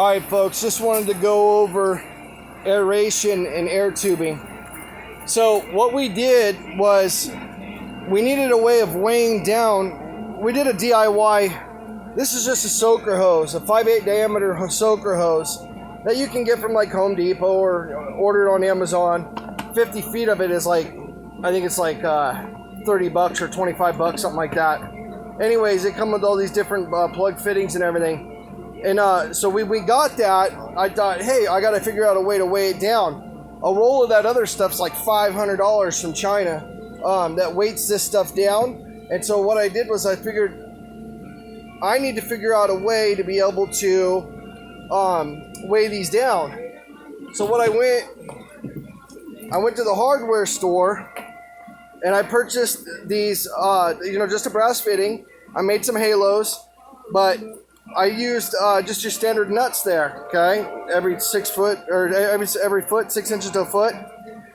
Alright folks, just wanted to go over aeration and air tubing. So what we did was we needed a way of weighing down. We did a DIY. This is just a soaker hose, a 5/8 diameter soaker hose that you can get from like Home Depot or order it on Amazon. 50 feet of it is like, I think it's like 30 bucks or 25 bucks, something like that. Anyways, it comes with all these different plug fittings and everything. And so we got that. I thought, hey, I got to figure out a way to weigh it down. A roll of that other stuff's like $500 from China that weights this stuff down. And so what I did was I figured I need to figure out a way to be able to weigh these down. So what I went to the hardware store and I purchased these, just a brass fitting. I made some halos, but I used just your standard nuts there, okay? Every 6 foot, or every foot, 6 inches to a foot.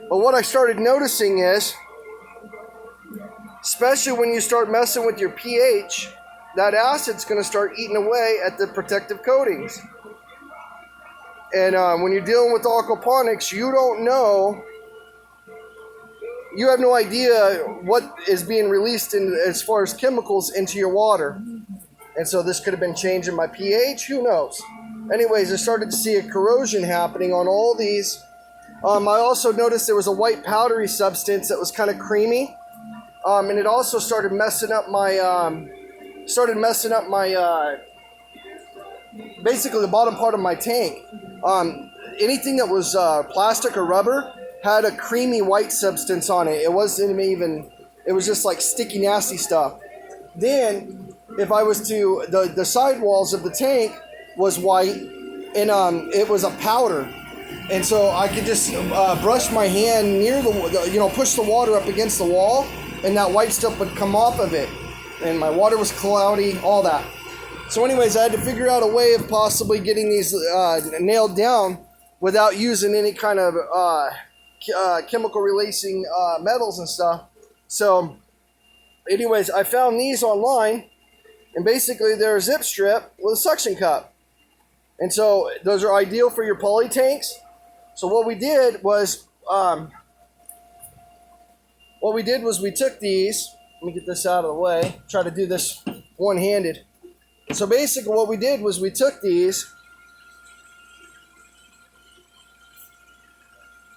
But what I started noticing is, especially when you start messing with your pH, that acid's going to start eating away at the protective coatings. And when you're dealing with aquaponics, you don't know, you have no idea what is being released as far as chemicals into your water. And so this could have been changing my pH, who knows? Anyways, I started to see a corrosion happening on all these. I also noticed there was a white powdery substance that was kind of creamy. And it also started messing up my, basically the bottom part of my tank. Anything that was plastic or rubber had a creamy white substance on it. It wasn't even, it was just like sticky, nasty stuff. Then, if I was to, the side walls of the tank was white, and it was a powder. And so I could just brush my hand near push the water up against the wall, and that white stuff would come off of it. And my water was cloudy, all that. So anyways, I had to figure out a way of possibly getting these nailed down without using any kind of chemical releasing metals and stuff. So anyways, I found these online. And basically, they're a zip strip with a suction cup. And so those are ideal for your poly tanks. So what we did was, we took these. Let me get this out of the way. Try to do this one-handed. So basically what we did was we took these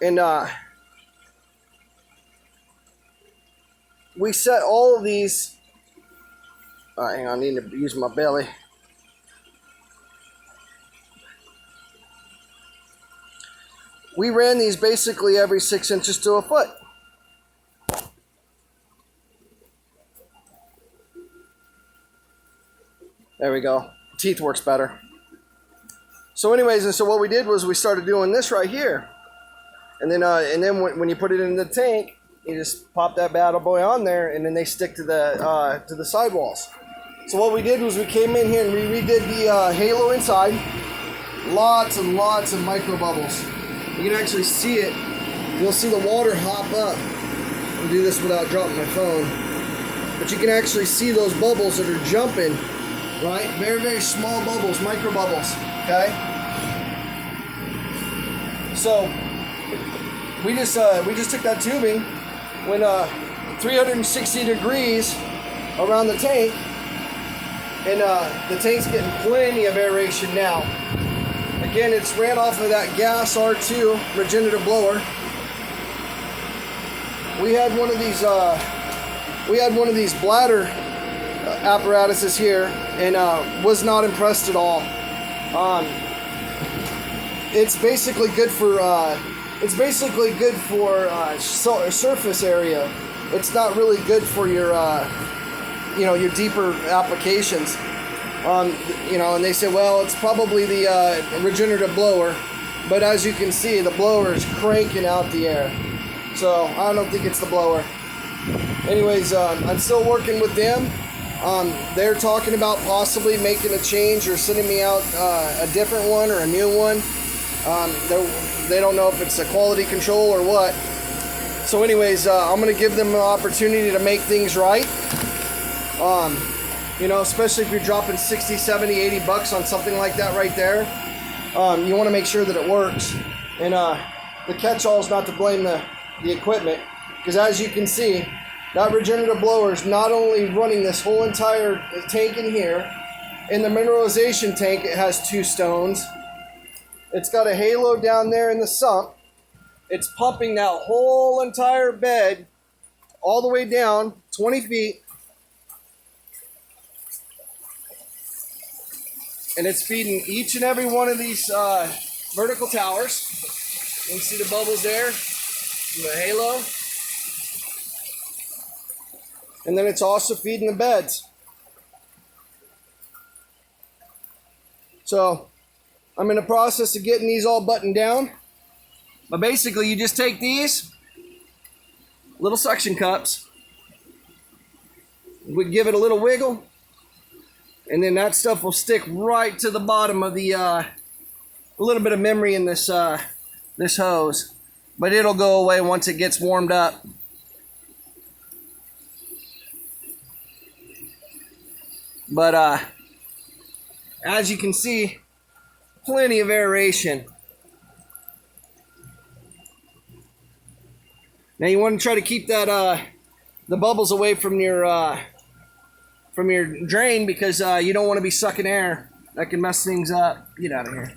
and we set all of these. Hang on, I need to use my belly. We ran these basically every 6 inches to a foot. There we go. Teeth works better. So anyways, and so what we did was we started doing this right here. And then when you put it in the tank, you just pop that bad boy on there, and then they stick to the sidewalls. So what we did was we came in here and we redid the halo inside. Lots and lots of micro bubbles. You can actually see it. You'll see the water hop up. I'll do this without dropping my phone. But you can actually see those bubbles that are jumping, right? Very, very small bubbles, micro bubbles, okay? So we just took that tubing, went 360 degrees around the tank, and the tank's getting plenty of aeration now. Again, it's ran off of that Gast R2 regenerative blower. We had one of these bladder apparatuses here, and was not impressed at all. It's basically good for surface area. It's not really good for your your deeper applications. And they say, well, it's probably the regenerative blower, but as you can see, the blower is cranking out the air. So I don't think it's the blower. Anyways, I'm still working with them. They're talking about possibly making a change or sending me out a different one or a new one. They don't know if it's a quality control or what. So anyways, I'm going to give them an opportunity to make things right. Especially if you're dropping 60, 70, 80 bucks on something like that right there. you want to make sure that it works. And the catch-all is not to blame the equipment, because as you can see, that regenerative blower is not only running this whole entire tank in here. In the mineralization tank, it has 2 stones. It's got a halo down there in the sump. It's pumping that whole entire bed all the way down 20 feet. And it's feeding each and every one of these vertical towers. You can see the bubbles there, the halo. And then it's also feeding the beds. So I'm in the process of getting these all buttoned down. But basically you just take these little suction cups, we give it a little wiggle, and then that stuff will stick right to the bottom of the a little bit of memory in this this hose, but it'll go away once it gets warmed up. But as you can see, plenty of aeration. Now you want to try to keep that the bubbles away from your drain, because you don't want to be sucking air. That can mess things up. Get out of here.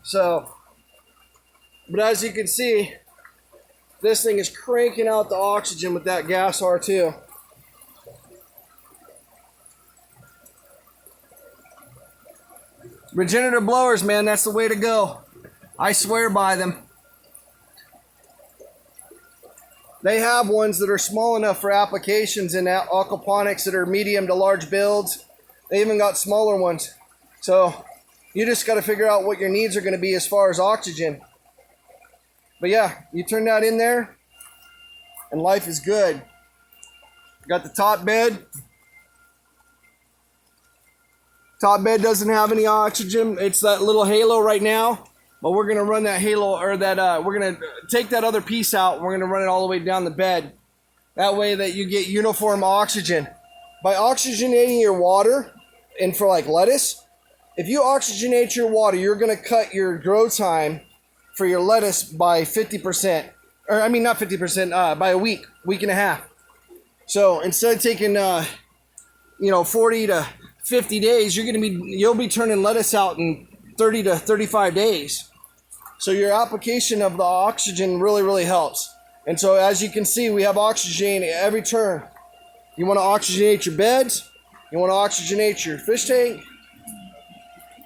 So, but as you can see, this thing is cranking out the oxygen with that Gast R2. Regenerative blowers, man, that's the way to go. I swear by them. They have ones that are small enough for applications in aquaponics that are medium to large builds. They even got smaller ones. So you just got to figure out what your needs are going to be as far as oxygen. But yeah, you turn that in there and life is good. Got the top bed. Top bed doesn't have any oxygen. It's that little halo right now. But we're going to run that halo, or that, we're going to take that other piece out. We're going to run it all the way down the bed. That way that you get uniform oxygen. By oxygenating your water, and for like lettuce, if you oxygenate your water, you're going to cut your grow time for your lettuce by 50%. Or, I mean, not 50%, by a week and a half. So instead of taking, 40 to 50 days, you'll be turning lettuce out in 30 to 35 days. So your application of the oxygen really, really helps. And so as you can see, we have oxygen at every turn. You want to oxygenate your beds. You want to oxygenate your fish tank,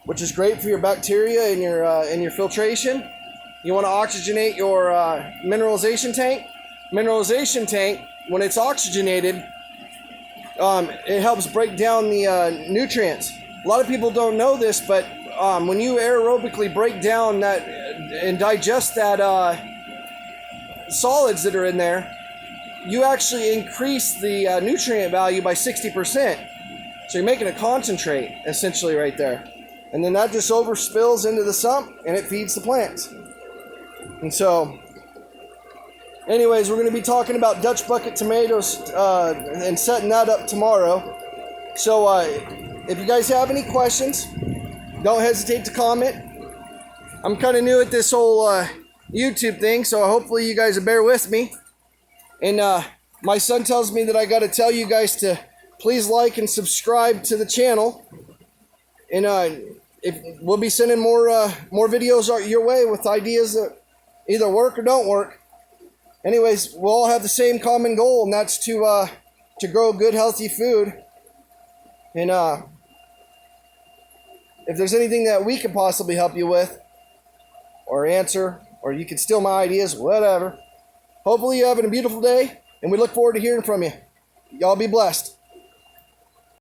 which is great for your bacteria and your filtration. You want to oxygenate your mineralization tank. Mineralization tank, when it's oxygenated, it helps break down the nutrients. A lot of people don't know this, but when you aerobically break down that and digest that solids that are in there, you actually increase the nutrient value by 60%. So you're making a concentrate essentially right there. And then that just overspills into the sump and it feeds the plants. And so, anyways, we're going to be talking about Dutch bucket tomatoes and setting that up tomorrow. So if you guys have any questions, don't hesitate to comment. I'm kind of new at this whole YouTube thing, so hopefully you guys will bear with me. And my son tells me that I got to tell you guys to please like and subscribe to the channel. And we'll be sending more videos your way with ideas that either work or don't work. Anyways, we'll all have the same common goal, and that's to grow good, healthy food. And if there's anything that we can possibly help you with, or answer, or you can steal my ideas, whatever. Hopefully you're having a beautiful day, and we look forward to hearing from you. Y'all be blessed.